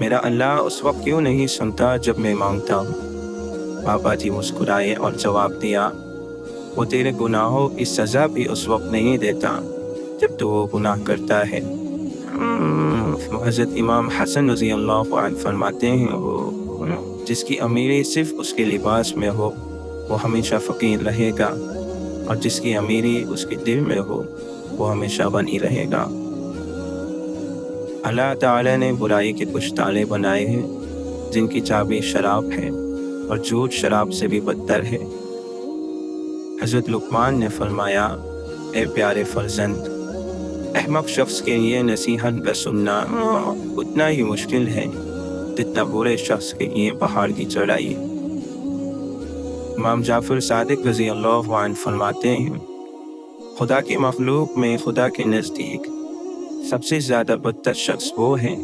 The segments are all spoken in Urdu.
میرا اللہ اس وقت کیوں نہیں سنتا جب میں مانگتا ہوں؟ بابا جی مسکرائے اور جواب دیا، وہ تیرے گناہوں کی سزا بھی اس وقت نہیں دیتا جب تو وہ گناہ کرتا ہے۔ حضرت امام حسن رضی اللہ عنہ فرماتے ہیں، جس کی امیری صرف اس کے لباس میں ہو وہ ہمیشہ فقیر رہے گا، اور جس کی امیری اس کے دل میں ہو وہ ہمیشہ غنی رہے گا۔ اللہ تعالیٰ نے برائی کے کچھ تالے بنائے ہیں جن کی چابی شراب ہے، اور جھوٹ شراب سے بھی بدتر ہے۔ حضرت لقمان نے فرمایا، اے پیارے فرزند، احمق شخص کے لیے نصیحت کا سننا اتنا ہی مشکل ہے جتنا برے شخص کے لیے پہاڑ کی چڑھائی۔ امام جعفر صادق رضی اللہ عنہ فرماتے ہیں، خدا کی مخلوق میں خدا کے نزدیک سب سے زیادہ بدتر شخص وہ ہے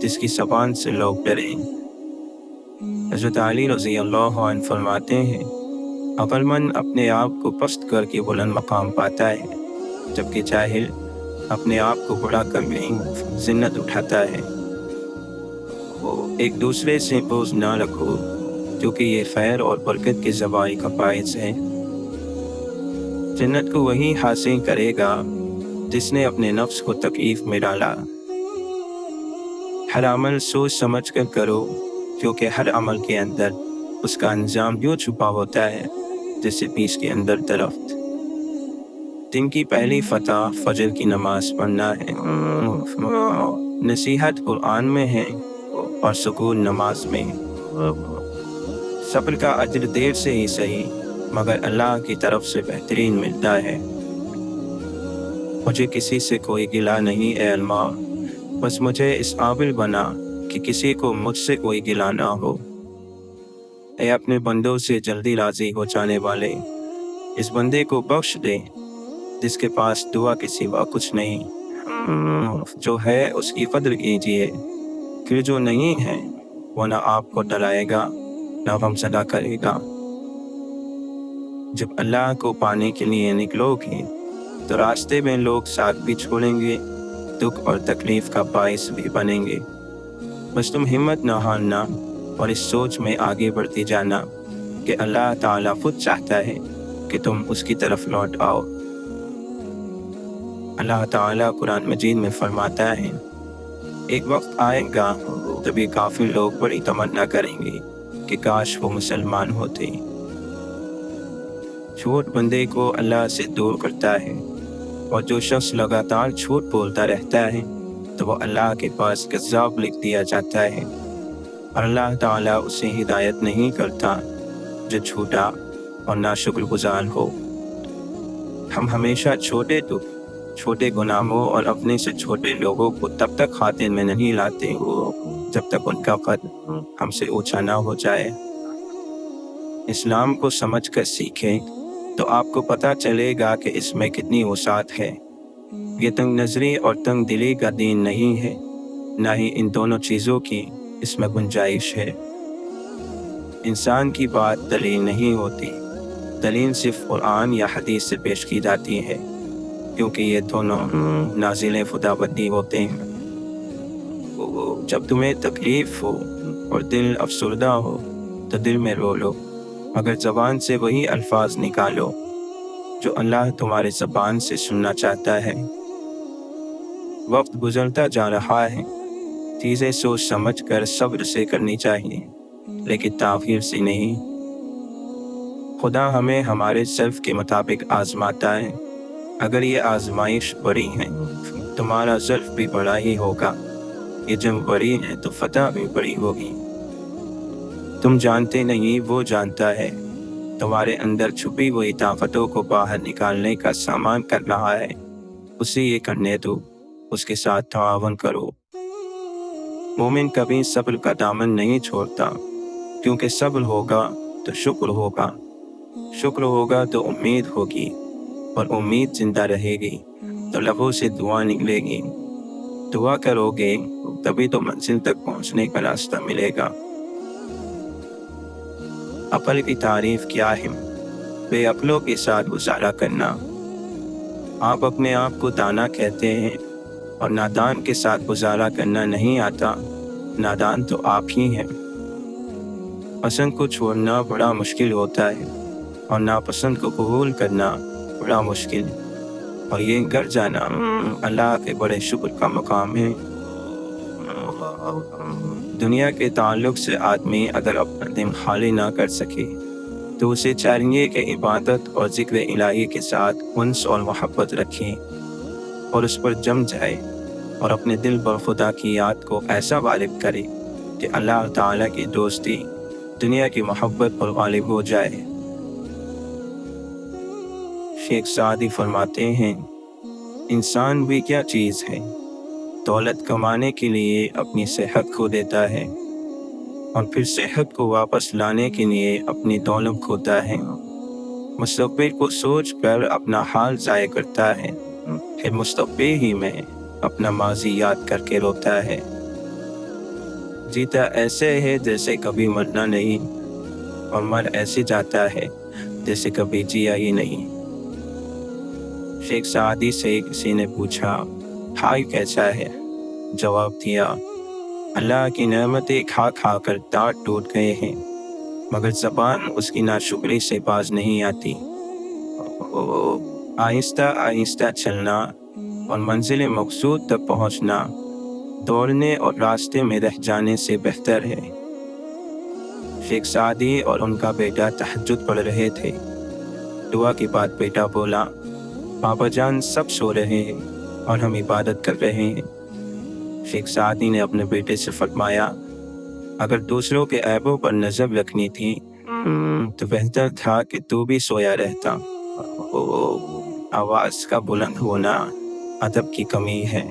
جس کی زبان سے لوگ ڈریں۔ حضرت علی رضی اللہ عنہ فرماتے ہیں، عقل مند اپنے آپ کو پست کر کے بلند مقام پاتا ہے، جبکہ جاہل اپنے آپ کو بڑا کر کے ذلت اٹھاتا ہے۔ ایک دوسرے سے بغض نہ رکھو، کیونکہ یہ خیر اور برکت کے زوال کا باعث ہے۔ جنت کو وہی حاصل کرے گا جس نے اپنے نفس کو تکلیف میں ڈالا۔ ہر عمل سوچ سمجھ کر کرو، کیونکہ ہر عمل کے اندر اس کا انجام یوں چھپا ہوتا ہے جیسے بیج کے اندر درخت۔ دن کی پہلی فتح فجر کی نماز پڑھنا ہے۔ نصیحت قرآن میں ہے اور سکون نماز میں۔ صبر کا اجر دیر سے ہی صحیح مگر اللہ کی طرف سے بہترین ملتا ہے۔ مجھے کسی سے کوئی گلہ نہیں اے اللہ، بس مجھے اس قابل بنا کہ کسی کو مجھ سے کوئی گلہ نہ ہو۔ اے اپنے بندوں سے جلدی راضی ہو جانے والے، اس بندے کو بخش دے جس کے پاس دعا کے سوا کچھ نہیں۔ جو ہے اس کی قدر کیجیے، پھر جو نہیں ہے وہ نہ آپ کو ڈرائے گا نہ غمزدہ کرے گا۔ جب اللہ کو پانے کے لیے نکلو گے تو راستے میں لوگ ساتھ بھی چھوڑیں گے، دکھ اور تکلیف کا باعث بھی بنیں گے۔ بس تم ہمت نہ ہارنا اور اس سوچ میں آگے بڑھتی جانا کہ اللہ تعالیٰ خود چاہتا ہے کہ تم اس کی طرف لوٹ آؤ۔ اللہ تعالیٰ قرآن مجید میں فرماتا ہے، ایک وقت آئے گا تبھی کافی لوگ بڑی تمنا کریں گے کہ کاش وہ مسلمان ہوتے۔ جھوٹ بندے کو اللہ سے دور کرتا ہے، اور جو شخص لگاتار جھوٹ بولتا رہتا ہے تو وہ اللہ کے پاس کذاب لکھ دیا جاتا ہے، اور اللہ تعالیٰ اسے ہدایت نہیں کرتا جو جھوٹا اور ناشکر گزار ہو۔ ہم ہمیشہ چھوٹے گناہوں اور اپنے سے چھوٹے لوگوں کو تب تک خاطر میں نہیں لاتے جب تک ان کا قد ہم سے اونچا نہ ہو جائے۔ اسلام کو سمجھ کر سیکھیں تو آپ کو پتہ چلے گا کہ اس میں کتنی وسعت ہے۔ یہ تنگ نظری اور تنگ دلی کا دین نہیں ہے، نہ ہی ان دونوں چیزوں کی اس میں گنجائش ہے۔ انسان کی بات دلیل نہیں ہوتی، دلیل صرف قرآن یا حدیث سے پیش کی جاتی ہے، کیونکہ یہ دونوں نازل خداوندی ہوتے ہیں۔ جب تمہیں تکلیف ہو اور دل افسردہ ہو تو دل میں رو لو، مگر زبان سے وہی الفاظ نکالو جو اللہ تمہارے زبان سے سننا چاہتا ہے۔ وقت گزرتا جا رہا ہے، چیزیں سوچ سمجھ کر صبر سے کرنی چاہیے، لیکن تاخیر سے نہیں۔ خدا ہمیں ہمارے ضعف کے مطابق آزماتا ہے۔ اگر یہ آزمائش بڑی ہے تمہارا ضعف بھی بڑا ہی ہوگا، یہ جنگ بڑی ہے تو فتح بھی بڑی ہوگی۔ تم جانتے نہیں وہ جانتا ہے، تمہارے اندر چھپی ہوئی طاقتوں کو باہر نکالنے کا سامان کر رہا ہے، اسے یہ کرنے دو، اس کے ساتھ تعاون کرو۔ مومن کبھی صبر کا دامن نہیں چھوڑتا، کیونکہ صبر ہوگا تو شکر ہوگا، شکر ہوگا تو امید ہوگی، اور امید زندہ رہے گی تو لبوں سے دعا نکلے گی۔ دعا کرو گے تبھی تو منزل تک پہنچنے کا راستہ ملے گا۔ عقل کی تعریف کیا ہے؟ بے عقلوں کے ساتھ گزارا کرنا۔ آپ اپنے آپ کو دانا کہتے ہیں اور نادان کے ساتھ گزارا کرنا نہیں آتا نادان تو آپ ہی ہیں۔ پسند کو چھوڑنا بڑا مشکل ہوتا ہے اور ناپسند کو قبول کرنا بڑا مشکل، اور یہ گر جانا اللہ کے بڑے شکر کا مقام ہے۔ دنیا کے تعلق سے آدمی اگر اپنا دل خالی نہ کر سکے تو اسے چاہیے کہ عبادت اور ذکر الہی کے ساتھ انس اور محبت رکھے اور اس پر جم جائے، اور اپنے دل پر خدا کی یاد کو ایسا غالب کرے کہ اللہ تعالیٰ کی دوستی دنیا کی محبت پر غالب ہو جائے۔ شیخ سعدی فرماتے ہیں، انسان بھی کیا چیز ہے، دولت کمانے کے لیے اپنی صحت کھو دیتا ہے اور پھر صحت کو واپس لانے کے لیے اپنی دولت کھوتا ہے، مستقبل کو سوچ کر اپنا حال ضائع کرتا ہے، پھر مستقبل ہی میں اپنا ماضی یاد کر کے روتا ہے۔ جیتا ایسے ہے جیسے کبھی مرنا نہیں، اور مر ایسے جاتا ہے جیسے کبھی جیا ہی نہیں۔ شیخ سعدی سے کسی نے پوچھا، حال کیسا ہے؟ جواب دیا، اللہ کی نعمتیں کھا کھا کر دانت ٹوٹ گئے ہیں، مگر زبان اس کی ناشکری سے باز نہیں آتی۔ آہستہ آہستہ چلنا اور منزل مقصود تک پہنچنا دوڑنے اور راستے میں رہ جانے سے بہتر ہے۔ شیخ سعدی اور ان کا بیٹا تہجد پڑھ رہے تھے۔ دعا کے بعد بیٹا بولا، بابا جان سب سو رہے ہیں اور ہم عبادت کر رہے ہیں۔ شیخ سعدی نے اپنے بیٹے سے فرمایا، اگر دوسروں کے عیبوں پر نظر رکھنی تھی تو بہتر تھا کہ تو بھی سویا رہتا۔ آواز کا بلند ہونا ادب کی کمی ہے۔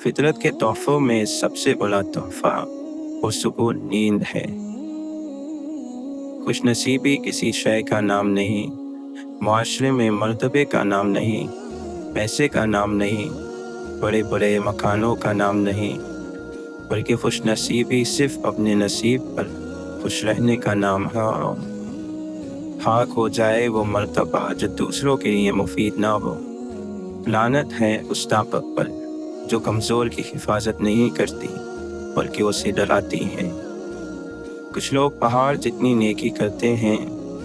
فطرت کے تحفوں میں سب سے بڑا تحفہ پرسکون نیند ہے۔ خوش نصیبی کسی شے کا نام نہیں، معاشرے میں مرتبے کا نام نہیں، پیسے کا نام نہیں، بڑے بڑے مکانوں کا نام نہیں، بلکہ خوش نصیبی صرف اپنے نصیب پر خوش رہنے کا نام ہے۔ خاک ہو جائے وہ مرتبہ جو دوسروں کے لیے مفید نہ ہو۔ لعنت ہے اس طاقت پر جو کمزور کی حفاظت نہیں کرتی بلکہ اسے ڈراتی ہے۔ کچھ لوگ پہاڑ جتنی نیکی کرتے ہیں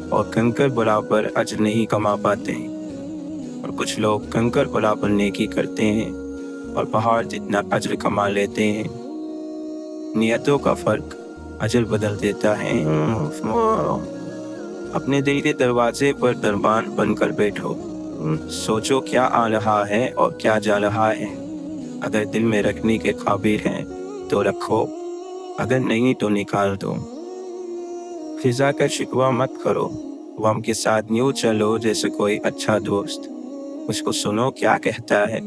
اور کنکر برابر اجر نہیں کما پاتے، اور کچھ لوگ کنکر برابر نیکی کرتے ہیں اور پہاڑ جتنا اجر کما لیتے ہیں۔ نیتوں کا فرق اجر بدل دیتا ہے۔ اپنے دل کے دروازے پر دربان بن کر بیٹھو، سوچو کیا آ رہا ہے اور کیا جا رہا ہے۔ اگر دل میں رکھنے کے قابل ہیں تو رکھو، اگر نہیں تو نکال دو۔ فضا کا شکوہ مت کرو، غم کے ساتھ یوں چلو جیسے کوئی اچھا دوست۔ اس کو سنو کیا کہتا ہے۔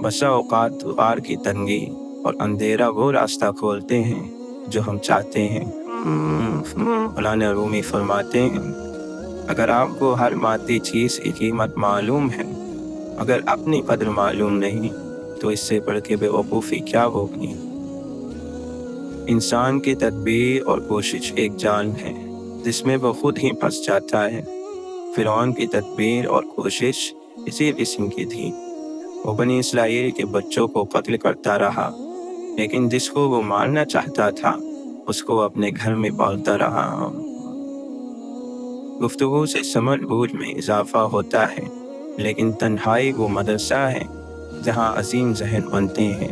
بسا اوقات غار کی تنگی اور اندھیرا وہ راستہ کھولتے ہیں جو ہم چاہتے ہیں۔ مولانا رومی فرماتے ہیں، اگر آپ کو ہر مادی چیز کی قیمت معلوم ہے، اگر اپنی قدر معلوم نہیں، تو اس سے بڑھ کے بے وقوفی کیا ہوگی۔ انسان کی تدبیر اور کوشش ایک جال ہے جس میں وہ خود ہی پھنس جاتا ہے۔ فرعون کی تدبیر اور کوشش اسی قسم کی تھی۔ وہ بنی اسرائیل کے بچوں کو قتل کرتا رہا، لیکن جس کو وہ مارنا چاہتا تھا اس کو اپنے گھر میں پالتا رہا۔ گفتگو سے سمجھ بوجھ میں اضافہ ہوتا ہے، لیکن تنہائی وہ مدرسہ ہے جہاں عظیم ذہن بنتے ہیں۔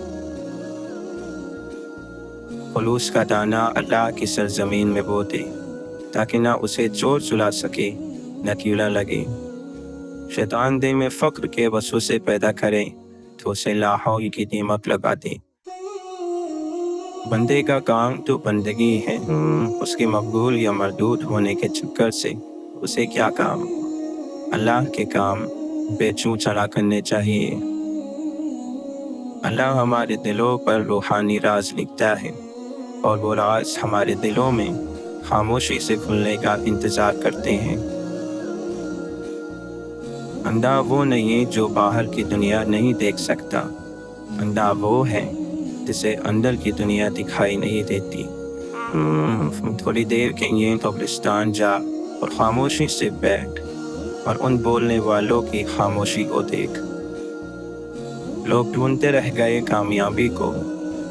خلوص کا دانہ اللہ کی سرزمین میں بو دے تاکہ نہ اسے چور چلا سکے نہ کیڑا لگے۔ شیطان دل میں فقر کے وسوسے پیدا کرے تو اسے لا حول کی دیمک لگا دے۔ بندے کا کام تو بندگی ہے، اس کے مقبول یا مردود ہونے کے چکر سے اسے کیا کام۔ اللہ کے کام بے چوں چلا کرنے چاہیے۔ اللہ ہمارے دلوں پر روحانی راز لکھتا ہے، اور وہ راز ہمارے دلوں میں خاموشی سے کھلنے کا انتظار کرتے ہیں۔ اندھا وہ نہیں جو باہر کی دنیا نہیں دیکھ سکتا، اندھا وہ ہے جسے اندر کی دنیا دکھائی نہیں دیتی۔ تھوڑی دیر کے لیے قبرستان جا اور خاموشی سے بیٹھ اور ان بولنے والوں کی خاموشی کو دیکھ۔ لوگ ڈھونڈتے رہ گئے کامیابی کو،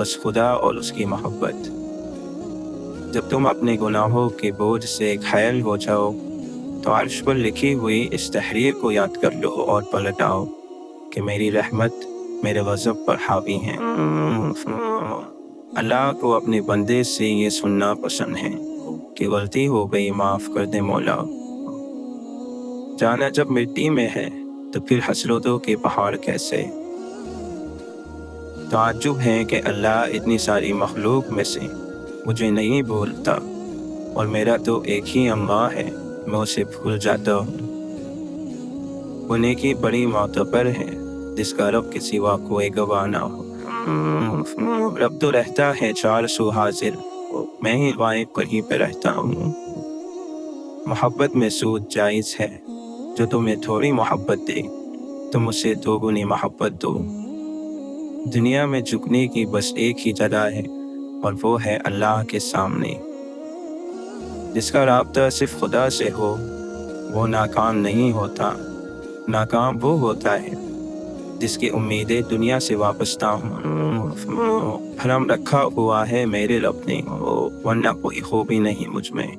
بس خدا اور اس کی محبت۔ جب تم اپنے گناہوں کے بوجھ سے گھائل ہو جاؤ تو عرش پر لکھی ہوئی اس تحریر کو یاد کر لو اور پلٹاؤ کہ میری رحمت میرے غضب پر حاوی ہے۔ اللہ کو اپنے بندے سے یہ سننا پسند ہے کہ غلطی ہو گئی، معاف کر دے مولا۔ جانا جب مٹی میں ہے تو پھر حسرتوں کے پہاڑ کیسے؟ تعجب ہے کہ اللہ اتنی ساری مخلوق میں سے مجھے نہیں بھولتا، اور میرا تو ایک ہی اللہ ہے، میں اسے بھول جاتا ہوں۔ وہ نیکی بڑی معتبر ہے جس کا رب کے سوا کوئی گواہ نہ ہو۔ رب تو رہتا ہے 400 حاضر، میں ہی غائب کہیں پہ رہتا ہوں۔ محبت میں سود جائز ہے، جو تمہیں تھوڑی محبت دے تم اسے دوگنی محبت دو۔ دنیا میں جھکنے کی بس ایک ہی جگہ ہے، اور وہ ہے اللہ کے سامنے۔ جس کا رابطہ صرف خدا سے ہو وہ ناکام نہیں ہوتا، ناکام وہ ہوتا ہے جس کی امیدیں دنیا سے وابستہ ہوں۔ حرم رکھا ہوا ہے میرے رب نے، ورنہ کوئی خوبی نہیں مجھ میں۔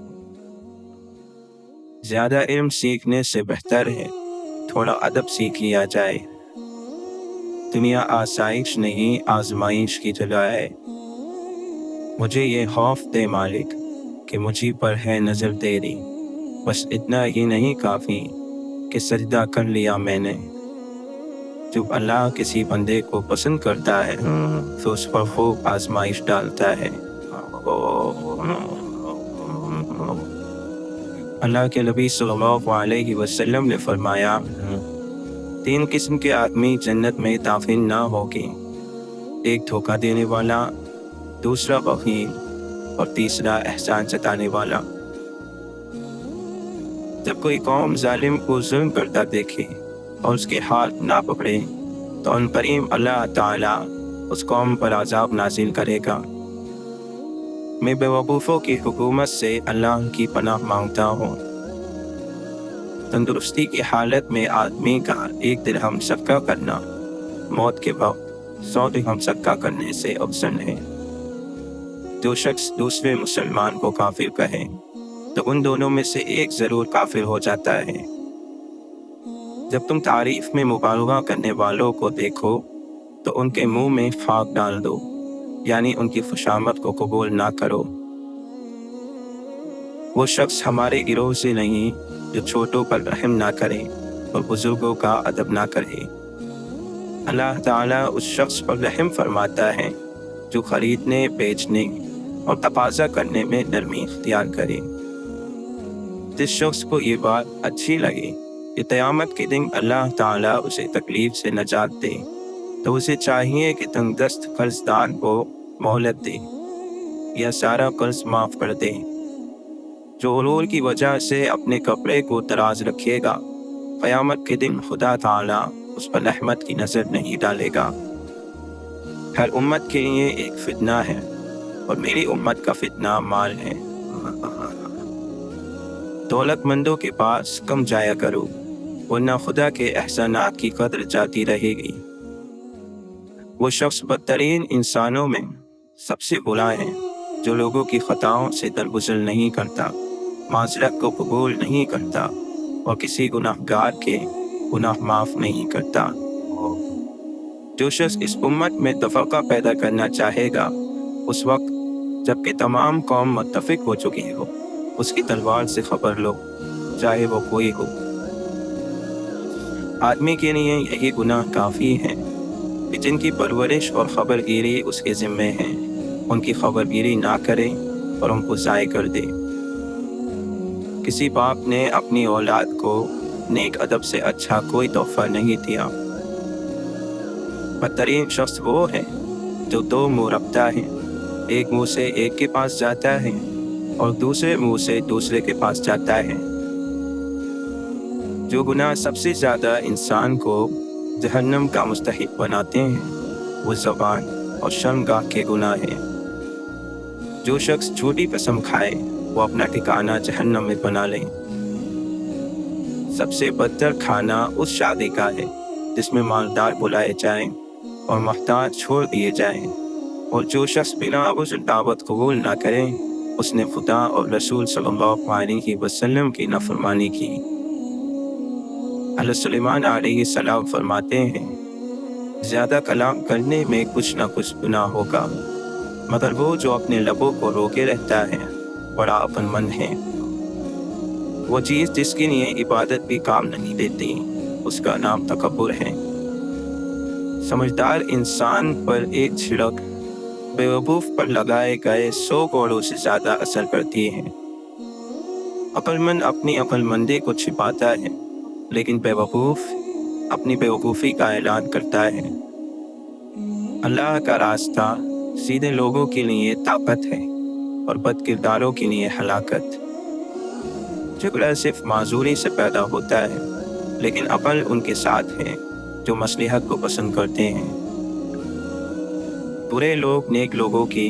زیادہ علم سیکھنے سے بہتر ہے تھوڑا ادب سیکھ لیا جائے۔ دنیا آسائش نہیں آزمائش کی جگہ ہے۔ مجھے یہ خوف دے مالک کہ مجھے پر ہے نظر تیری، بس اتنا ہی نہیں کافی کہ سجدہ کر لیا میں نے۔ جب اللہ کسی بندے کو پسند کرتا ہے تو اس پر خوب آزمائش ڈالتا ہے۔ اللہ کے نبی صلی اللہ علیہ وسلم نے فرمایا، 3 قسم کے آدمی جنت میں داخل نہ ہوگے، ایک دھوکہ دینے والا، دوسرا بخیل، اور تیسرا احسان جتانے والا۔ جب کوئی قوم ظالم کو ظلم کرتا دیکھے اور اس کے ہاتھ نہ پکڑے تو ان قریب اللہ تعالیٰ اس قوم پر عذاب نازل کرے گا۔ میں بے وقوفوں کی حکومت سے اللہ کی پناہ مانگتا ہوں۔ تندرستی کی حالت میں آدمی کا 1 درہم صدقہ کرنا موت کے وقت 100 درہم صدقہ کرنے سے افضل ہے۔ جو شخص دوسرے مسلمان کو کافر کہے تو ان دونوں میں سے ایک ضرور کافر ہو جاتا ہے۔ جب تم تعریف میں مبالغہ کرنے والوں کو دیکھو تو ان کے منہ میں خاک ڈال دو، یعنی ان کی خوشامد کو قبول نہ کرو۔ وہ شخص ہمارے گروہ سے نہیں جو چھوٹوں پر رحم نہ کرے اور بزرگوں کا ادب نہ کرے۔ اللہ تعالیٰ اس شخص پر رحم فرماتا ہے جو خریدنے، بیچنے اور تقاضا کرنے میں نرمی اختیار کرے۔ جس شخص کو یہ بات اچھی لگے کہ قیامت کے دن اللہ تعالیٰ اسے تکلیف سے نجات دے تو اسے چاہیے کہ تنگ دست قرض دار کو مہلت دے یا سارا قرض معاف کر دے۔ جو غرور کی وجہ سے اپنے کپڑے کو دراز رکھے گا، قیامت کے دن خدا تعالیٰ اس پر رحمت کی نظر نہیں ڈالے گا۔ ہر امت کے لیے ایک فتنہ ہے، اور میری امت کا فتنہ مال ہے۔ دولت مندوں کے پاس کم جایا کرو، ورنہ خدا کے احسانات کی قدر جاتی رہے گی۔ وہ شخص بدترین انسانوں میں سب سے برا ہے جو لوگوں کی خطاؤں سے درگزر نہیں کرتا، معذرت کو قبول نہیں کرتا، اور کسی گناہگار کے گناہ معاف نہیں کرتا۔ جو شخص اس امت میں تفرقہ پیدا کرنا چاہے گا، اس وقت جب کہ تمام قوم متفق ہو چکی ہو، اس کی تلوار سے خبر لو، چاہے وہ کوئی ہو۔ آدمی کے لیے یہی گناہ کافی ہے کہ جن کی پرورش اور خبر گیری اس کے ذمے ہے، ان کی خبر گیری نہ کرے اور ان کو ضائع کر دے۔ کسی باپ نے اپنی اولاد کو نیک ادب سے اچھا کوئی تحفہ نہیں دیا۔ بدترین شخص وہ ہے جو 2 منہ رکھتا ہے، ایک منہ سے ایک کے پاس جاتا ہے اور دوسرے منہ سے دوسرے کے پاس جاتا ہے۔ جو گناہ سب سے زیادہ انسان کو جہنم کا مستحق بناتے ہیں وہ زبان اور شرمگاہ کے گناہ ہیں۔ جو شخص جھوٹی قسم کھائے وہ اپنا ٹھکانہ جہنم میں بنا لے۔ سب سے بدتر کھانا اس شادی کا ہے جس میں مالدار بلائے جائیں اور محتاج چھوڑ دیے جائیں۔ اور جو شخص بنا وجہ دعوت قبول نہ کرے اس نے خدا اور رسول صلی اللہ علیہ وسلم کی نافرمانی کی۔ حضرت سلیمان علیہ السلام فرماتے ہیں زیادہ کلام کرنے میں کچھ نہ کچھ گناہ ہوگا، مگر وہ جو اپنے لبوں کو روکے رہتا ہے بڑا عقل مند ہے۔ وہ چیز جس کے لیے عبادت بھی کام نہیں دیتی اس کا نام تکبر ہے۔ سمجھدار انسان پر ایک چھڑک بیوقوف پر لگائے گئے 100 کوڑوں سے زیادہ اثر کرتی ہے۔ عقل مند اپنی عقل مندی کو چھپاتا ہے، لیکن بیوقوف اپنی بیوقوفی کا اعلان کرتا ہے۔ اللہ کا راستہ سیدھے لوگوں کے لیے طاقت ہے اور بد کرداروں کے لیے ہلاکت۔ جھگڑا صرف معذوری سے پیدا ہوتا ہے، لیکن عقل ان کے ساتھ ہے جو مصلحت کو پسند کرتے ہیں۔ برے لوگ نیک لوگوں کی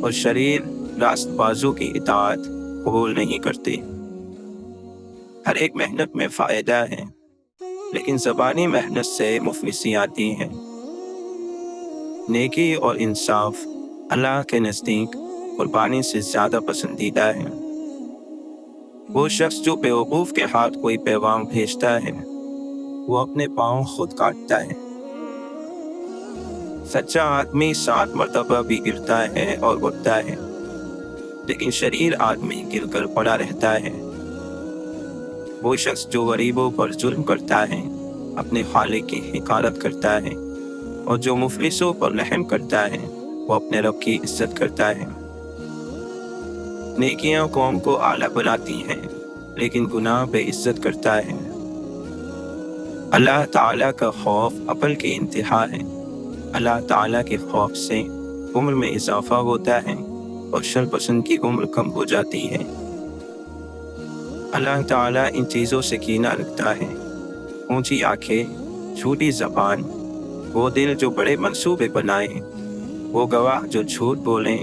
اور شریر راست بازوں کی اطاعت قبول نہیں کرتے۔ ہر ایک محنت میں فائدہ ہے، لیکن زبانی محنت سے مفلسی آتی ہے۔ نیکی اور انصاف اللہ کے نزدیک قربانی سے زیادہ پسندیدہ ہے۔ وہ شخص جو بیوقوف کے ہاتھ کوئی پیغام بھیجتا ہے وہ اپنے پاؤں خود کاٹتا ہے۔ سچا آدمی 7 مرتبہ بھی گرتا ہے اور اٹھتا ہے، لیکن شریر آدمی گر کر پڑا رہتا ہے۔ وہ شخص جو غریبوں پر ظلم کرتا ہے اپنے خالق کی حقارت کرتا ہے، اور جو مفلسوں پر رحم کرتا ہے وہ اپنے رب کی عزت کرتا ہے۔ نیکیاں قوم کو اعلیٰ بناتی ہیں، لیکن گناہ بے عزت کرتا ہے۔ اللہ تعالیٰ کا خوف عقل کی انتہا ہے۔ اللہ تعالیٰ کے خوف سے عمر میں اضافہ ہوتا ہے اور شر پسند کی عمر کم ہو جاتی ہے۔ اللہ تعالیٰ ان چیزوں سے کینہ رکھتا ہے: اونچی آنکھیں، چھوٹی زبان، وہ دل جو بڑے منصوبے بنائیں، وہ گواہ جو جھوٹ بولیں،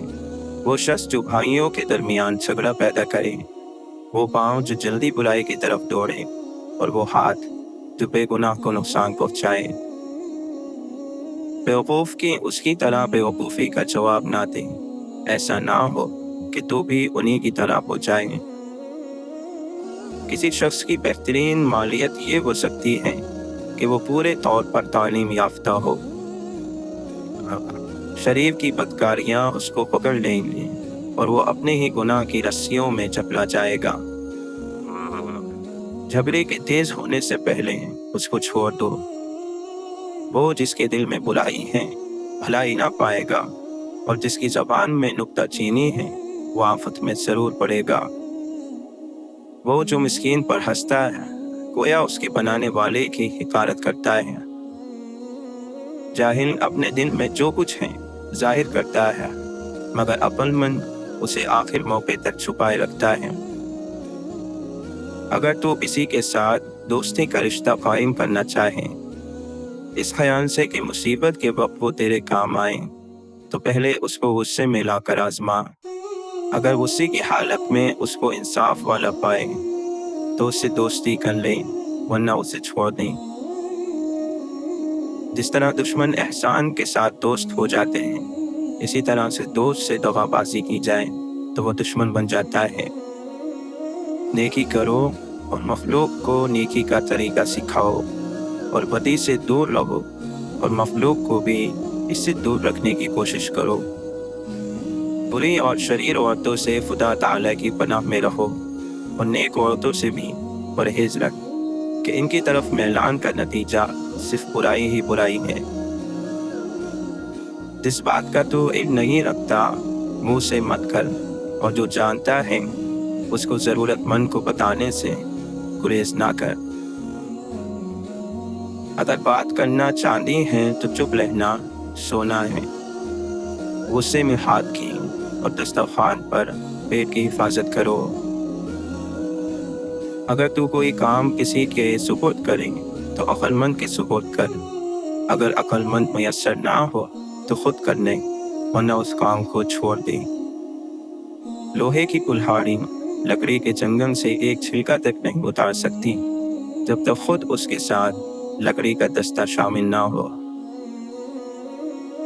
وہ شخص جو بھائیوں کے درمیان جھگڑا پیدا کرے، وہ پاؤں جو جلدی برائی کی طرف دوڑے، اور وہ ہاتھ جو بے گناہ کو نقصان پہنچائے۔ بیوقوف کی اس کی طرح بیوقوفی کا جواب نہ دے، ایسا نہ ہو کہ تو بھی انہی کی طرح ہو جائے۔ کسی شخص کی بہترین مالیت یہ ہو سکتی ہے کہ وہ پورے طور پر تعلیم یافتہ ہو۔ شریر کی بدکاریاں اس کو پکڑ لیں گی اور وہ اپنے ہی گناہ کی رسیوں میں چپلا جائے گا۔ جھگڑے کے تیز ہونے سے پہلے اس کو چھوڑ دو۔ وہ جس کے دل میں برائی ہے بھلائی نہ پائے گا، اور جس کی زبان میں نکتہ چینی ہے وہ آفت میں ضرور پڑے گا۔ وہ جو مسکین پر ہنستا ہے گویا اس کے بنانے والے کی حقارت کرتا ہے۔ جاہل اپنے دل میں جو کچھ ہے ظاہر کرتا ہے، مگر عقل مند اسے آخر موقع تک چھپائے رکھتا ہے۔ اگر تو کسی کے ساتھ دوستی کا رشتہ قائم کرنا چاہے اس خیال سے کہ مصیبت کے وقت وہ تیرے کام آئے، تو پہلے اس کو غصے میں لا کر آزما۔ اگر غصے کی حالت میں اس کو انصاف والا پائے تو اس سے دوستی کر لیں، ورنہ اسے چھوڑ دیں۔ جس طرح دشمن احسان کے ساتھ دوست ہو جاتے ہیں، اسی طرح سے دوست سے دغا بازی کی جائے تو وہ دشمن بن جاتا ہے۔ نیکی کرو اور مخلوق کو نیکی کا طریقہ سکھاؤ، اور بدی سے دور رہو اور مخلوق کو بھی اس سے دور رکھنے کی کوشش کرو۔ بری اور شریر عورتوں سے خدا تعالیٰ کی پناہ میں رہو، اور نیک عورتوں سے بھی پرہیز رکھ کہ ان کی طرف میلان کا نتیجہ صرف برائی ہی برائی ہے۔ جس بات کا تو علم نہیں رکھتا منہ سے مت کر، اور جو جانتا ہے اس کو ضرورت مند کو بتانے سے گریز نہ کر۔ اگر بات کرنا چاندی ہے تو چپ رہنا سونا ہے۔ غصے میں ہاتھ کی اور دسترخوان پر پیٹ کی حفاظت کرو۔ اگر تو کوئی کام کسی کے سپرد کرے تو عقل مند کے سپرد کر۔ اگر عقل مند میسر نہ ہو تو خود کر لے، ورنہ اس کام کو چھوڑ دے۔ لوہے کی کلہاڑی لکڑی کے جنگن سے ایک چھلکا تک نہیں اتار سکتی جب تک خود اس کے ساتھ لکڑی کا دستہ شامل نہ ہو۔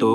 2